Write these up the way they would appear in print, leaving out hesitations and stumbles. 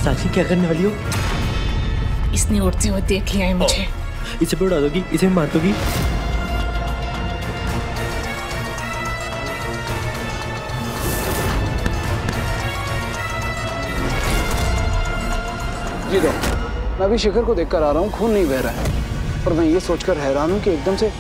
साक्षी क्या करने वाली हो? इसने उड़ते हुए देख लिया है मुझे। इसे भी उड़ा दोगी, इसे भी मार दोगी। जी दो, मैं अभी शिखर को देखकर आ रहा हूँ, खून नहीं बह रहा है और मैं ये सोचकर हैरान हूँ कि एकदम से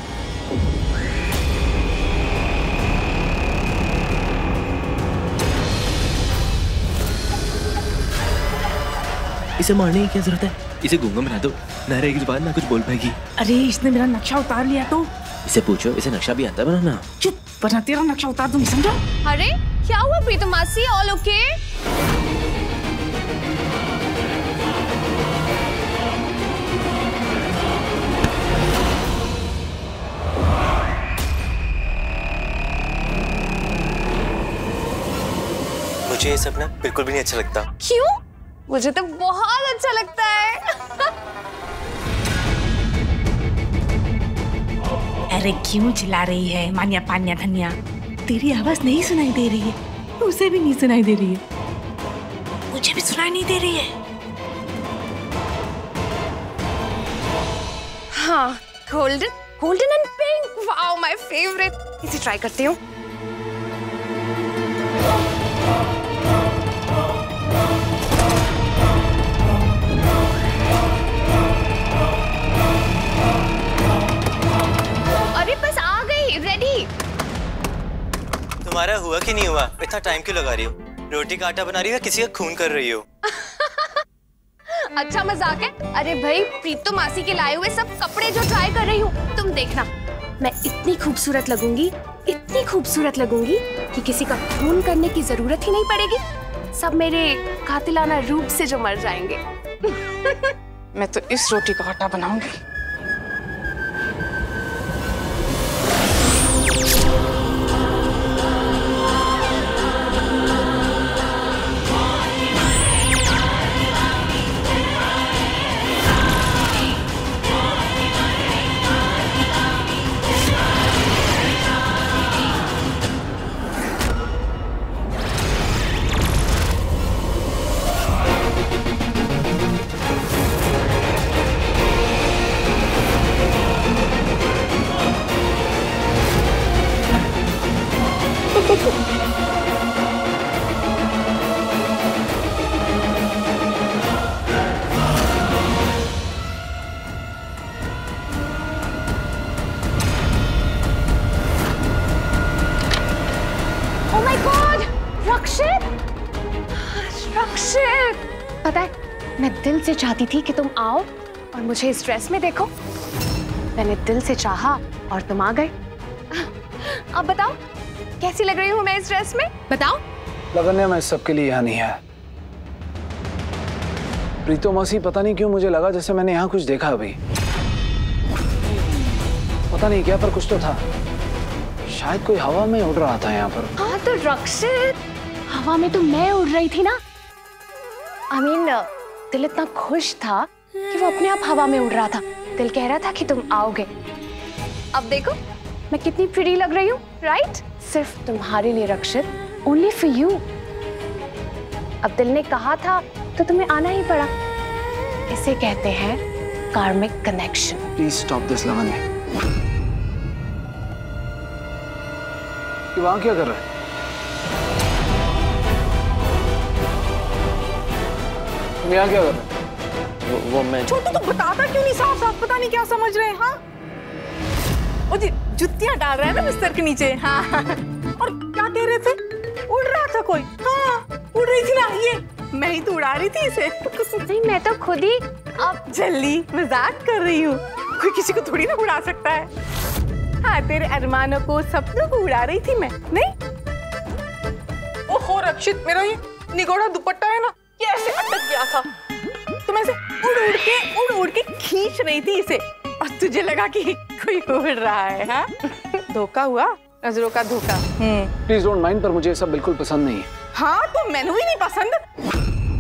इसे मारने की क्या जरूरत है? इसे गूंगा बना दो, ना रहेगी जुबान ना कुछ बोल पाएगी। अरे इसने मेरा नक्शा उतार लिया तो। इसे पूछो, इसे नक्शा भी आता है बनाना। चुप, वरना तेरा नक्शा उतार दूंगी, समझा? अरे क्या हुआ प्रीतम मासी, ऑल ओके? मुझे ये सपना बिल्कुल भी नहीं अच्छा लगता। क्यों? मुझे तो बहुत अच्छा लगता है। अरे क्यों चिल्ला रही है मान्या पान्या धन्या? तेरी आवाज नहीं सुनाई दे रही है, उसे भी नहीं सुनाई दे रही है, मुझे भी सुनाई नहीं दे रही है। हाँ, golden, golden and pink, wow my favourite. इसे ट्राई करती हूँ। तुम्हारा हुआ कि नहीं हुआ? इतना टाइम क्यों लगा रही हो? रोटी का आटा बना रही हो, किसी का खून कर रही हो? अच्छा मजाक है? अरे भाई, प्रीतम मासी के लाए हुए सब कपड़े जो ट्राई कर रही हूँ। तुम देखना, मैं इतनी खूबसूरत लगूंगी, इतनी खूबसूरत लगूंगी कि किसी का खून करने की जरूरत ही नहीं पड़ेगी। सब मेरे कातिलाना रूप से जो मर जाएंगे। मैं तो इस रोटी का आटा बनाऊंगी। पता है, मैं दिल से चाहती थी कि तुम आओ और मुझे इस ड्रेस में देखो। मैंने दिल से चाहा और तुम आ गए। अब बताओ, कैसी लग रही हूँ मैं इस ड्रेस में? बताओ। लगन, मैं सबके लिए यहाँ नहीं आया। प्रीतम मासी, पता नहीं क्यों मुझे लगा जैसे मैंने यहाँ कुछ देखा अभी। पता नहीं क्या, पर कुछ तो था। शायद कोई हवा में उड़ रहा था यहाँ पर। हाँ तो रक्षित, हवा में तो मैं उड़ रही थी ना। दिल इतना खुश था कि वो अपने आप हवा में उड़ रहा था। दिल कह रहा था कि तुम आओगे। अब देखो मैं कितनी प्रिटी लग रही हूँ, राइट? सिर्फ तुम्हारे लिए रक्षित, ओनली फॉर यू। अब दिल ने कहा था तो तुम्हें आना ही पड़ा। इसे कहते हैं karmic connection. Please stop this Lavanya. वहां क्या कर रहा है? तुम यहाँ क्या कर रहे हो? वो मैं छोटू, तो बताता क्यों नहीं साफ साफ? पता नहीं क्या समझ रहे हैं। हाँ, वो जुत्तियां डाल रहा है ना बिस्तर के नीचे। हाँ, और क्या कह रहे थे? उड़ रहा था कोई। हाँ, उड़ रही थी ना ये, मैं ही तो उड़ा रही थी इसे। नहीं, मैं तो खुद ही। अब जल्दी मजाक कर रही हूँ, कोई किसी को थोड़ी ना उड़ा सकता है। हाँ, तेरे अरमानों को, सपनों को उड़ा रही थी मैं, नहीं? ओहो रक्षित, मेरा ये निगोड़ा दुपट्टा है ना, ये ऐसे अटक गया था, तो मैं ऐसे उड़ उड़ के खींच रही थी इसे, और तुझे लगा कि कोई उड़ रहा है। हाँ, धोखा हुआ, नजरों का धोखा। प्लीज डोंट माइंड, पर मुझे ये सब बिल्कुल पसंद नहीं है। हाँ, तो मैंने भी नहीं पसंद।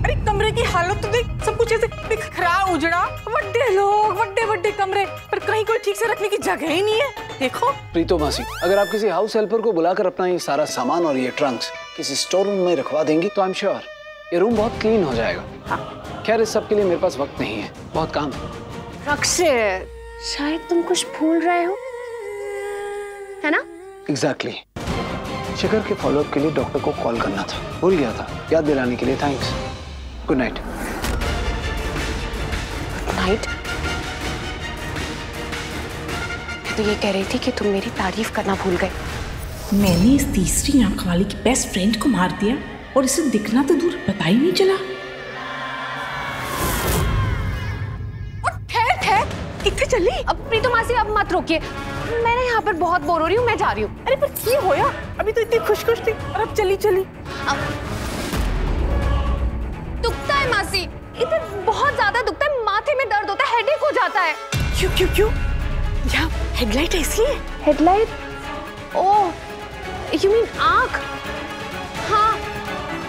अरे कमरे की हालत तो देख, सब कुछ ऐसे बिखरा उजड़ा, बड़े लोग, बड़े बड़े कमरे, पर कहीं कोई ठीक से रखने की जगह ही नहीं है। देखो प्रीतो मासी, अगर आप किसी हाउस हेल्पर को बुलाकर अपना ये सारा सामान और ये ट्रंक्स किसी स्टोर रूम में रखवा देंगी तो आई एम श्योर ये रूम बहुत क्लीन हो जाएगा। हाँ। खैर इस सब के लिए मेरे पास वक्त नहीं है, बहुत काम है। रक्षित, शायद तुम कुछ भूल रहे हो, है ना? एग्जैक्टली। शिखर के फॉलोअप के लिए डॉक्टर को कॉल करना था, भूल गया था। याद दिलाने के लिए थैंक्स। Good night. नाइट। मैं तो ये कह रही थी कि तुम मेरी तारीफ करना भूल गए। मैंने इस तीसरी आंख वाली की बेस्ट फ्रेंड को मार दिया और इसे दिखना तो दूर पता ही नहीं चला। ठहर ठहर, कितने चली? अब प्रीतम मासी अब मत रोकिए, मैं ना यहाँ पर बहुत बोर हो रही हूँ, मैं जा रही हूँ। अरे पर क्या होया? अभी तो इतनी खुश खुश थी और अब चली चली। अब दुखता है मासी, इधर बहुत ज्यादा दुखता है, माथे में दर्द होता है, हेडेक हो जाता है। क्यों क्यों क्यों? यहाँ हेडलाइट ऐसी है? हेडलाइट? ओह, यू मीन आँख? हाँ,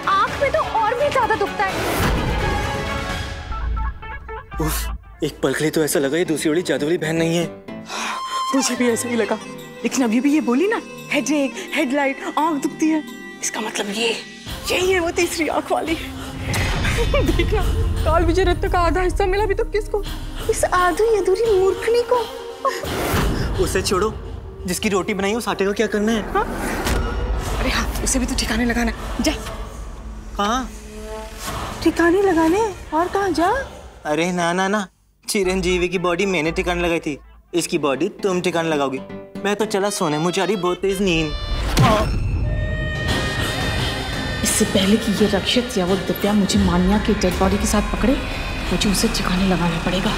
आँख में तो और भी ज्यादा दुखता है। उफ, एक पल के लिए तो ऐसा लगा ये दूसरी वाली जादू वाली बहन नहीं है। मुझे भी ऐसा ही लगा, लेकिन अभी भी ये बोली ना, हेडेक, हेडलाइट, आँख दुखती है, इसका मतलब यही है वो तीसरी आँख वाली। देखना, काल विजय रत्न का आधा हिस्सा मिला भी तो किसको? इस आधी अधूरी मूर्खनी को। उसे छोड़ो, जिसकी रोटी बनाई उस आटे का क्या करना है? हाँ? अरे हाँ, उसे भी तो ठिकाने लगाना। जा। कहाँ? ठिकाने लगाने? और कहाँ जा? अरे ना ना ना, चिरंजीवी की बॉडी मैंने ठिकाने लगाई थी, इसकी बॉडी तुम ठिकाने लगाओगी। मैं तो चला सोने, मुझे आ रही बहुत तेज नींद। इससे पहले कि ये रक्षित या वो दिव्या मुझे मान्या के डेड बॉडी के साथ पकड़े, मुझे उसे ठिकाने लगाना पड़ेगा।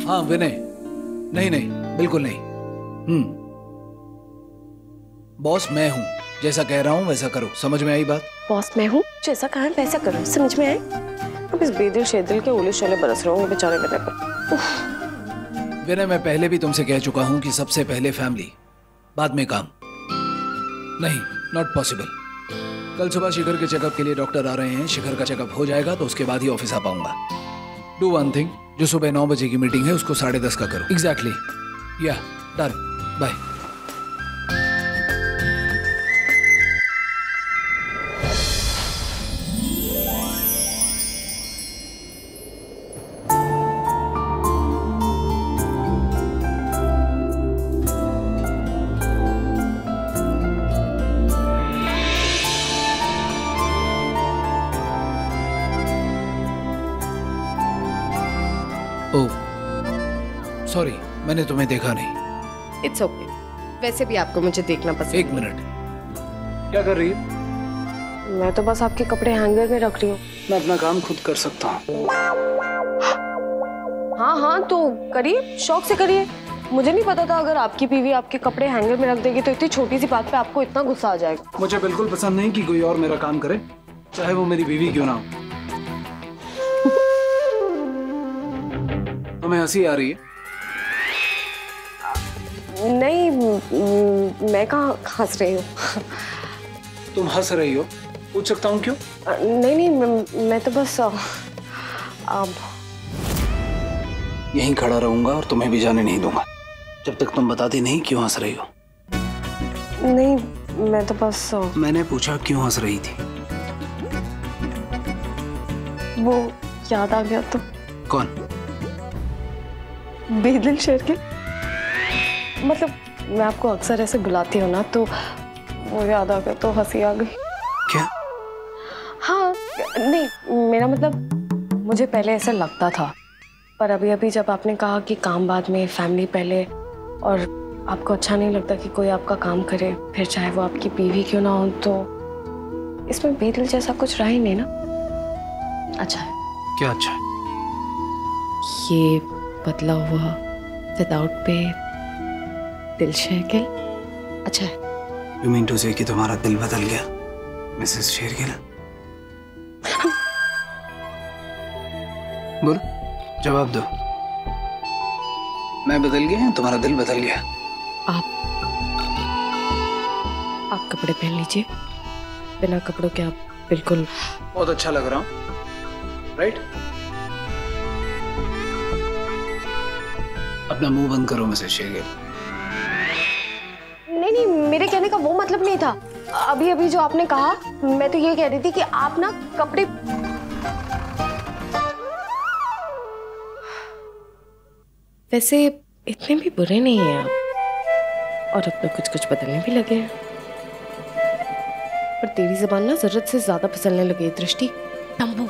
हाँ विनय, नहीं नहीं, बिल्कुल नहीं। बॉस मैं हूँ, जैसा कह रहा हूँ वैसा करो। समझ में आई बात? बॉस मैं हूँ, जैसा कहा वैसा करो। समझ में आए? अब इस बेदिल शेदिल के ओले शोले बरस रहे होंगे बेचारे विनय पर। विनय, मैं पहले भी तुमसे कह चुका हूँ कि सबसे पहले फैमिली, बाद में काम। नहीं, नॉट पॉसिबल। कल सुबह शिखर के चेकअप के लिए डॉक्टर आ रहे हैं। शिखर का चेकअप हो जाएगा तो उसके बाद ही ऑफिस आ पाऊंगा। डू वन थिंग, जो सुबह 9 बजे की मीटिंग है उसको 10:30 का करो। एग्जैक्टली। या डन, बाय। सॉरी, मैंने तुम्हें देखा नहीं। इट्स ओके, वैसे भी आपको मुझे देखना पसंद। एक मिनट, क्या कर रही है? मैं तो बस आपके कपड़े हैंगर में रख रही हूँ। मैं अपना काम खुद कर सकता हूँ। हाँ हाँ, तो करिए, शौक से करिए। मुझे नहीं पता था अगर आपकी बीवी आपके कपड़े हैंगर में रख देगी तो इतनी छोटी सी बात पे आपको इतना गुस्सा आ जाएगा। मुझे बिल्कुल पसंद नहीं कि कोई और मेरा काम करे, चाहे वो मेरी बीवी क्यों ना हो। तुम्हें हंसी आ रही है? नहीं, मैं कहाँ हंस रही हूँ। तुम हंस रही हो, पूछ सकता हूँ क्यों? नहीं नहीं, मैं तो बस अब यहीं खड़ा रहूंगा और तुम्हें भी जाने नहीं दूंगा जब तक तुम बताती नहीं क्यों हंस रही हो। नहीं, मैं तो बस मैंने पूछा क्यों हंस रही थी। वो याद आ गया तो। कौन? बेदिल शेर के। मतलब मैं आपको अक्सर ऐसे बुलाती हूँ ना, तो वो याद आ गया तो हंसी आ गई। क्या? हाँ, नहीं, मेरा मतलब मुझे पहले ऐसा लगता था, पर अभी अभी जब आपने कहा कि काम बाद में, फैमिली पहले, और आपको अच्छा नहीं लगता कि कोई आपका काम करे, फिर चाहे वो आपकी बीवी क्यों ना हो, तो इसमें बेदिल जैसा कुछ रहा ही नहीं ना। अच्छा है। क्या अच्छा है? ये बदला हुआ विदाउट पे दिल शेरगिल अच्छा है। यू मीन टू से कि तुम्हारा दिल बदल गया मिसेस शेरगिल? बोलो, जवाब दो। मैं बदल गया या तुम्हारा दिल बदल गया? आप कपड़े पहन लीजिए, बिना कपड़ों के आप बिल्कुल। बहुत अच्छा लग रहा हूँ, राइट? अपना मुंह बंद करो मिसेस शेखर। नहीं नहीं, मेरे कहने का वो मतलब नहीं था। अभी अभी जो आपने कहा, मैं तो ये कह रही थी कि आप ना कपड़े। वैसे इतने भी बुरे नहीं हैं आप, और अब तो कुछ कुछ बदलने भी लगे हैं। पर तेरी ज़बान ना जरूरत से ज्यादा फिसलने लगी है दृष्टि। टम्बू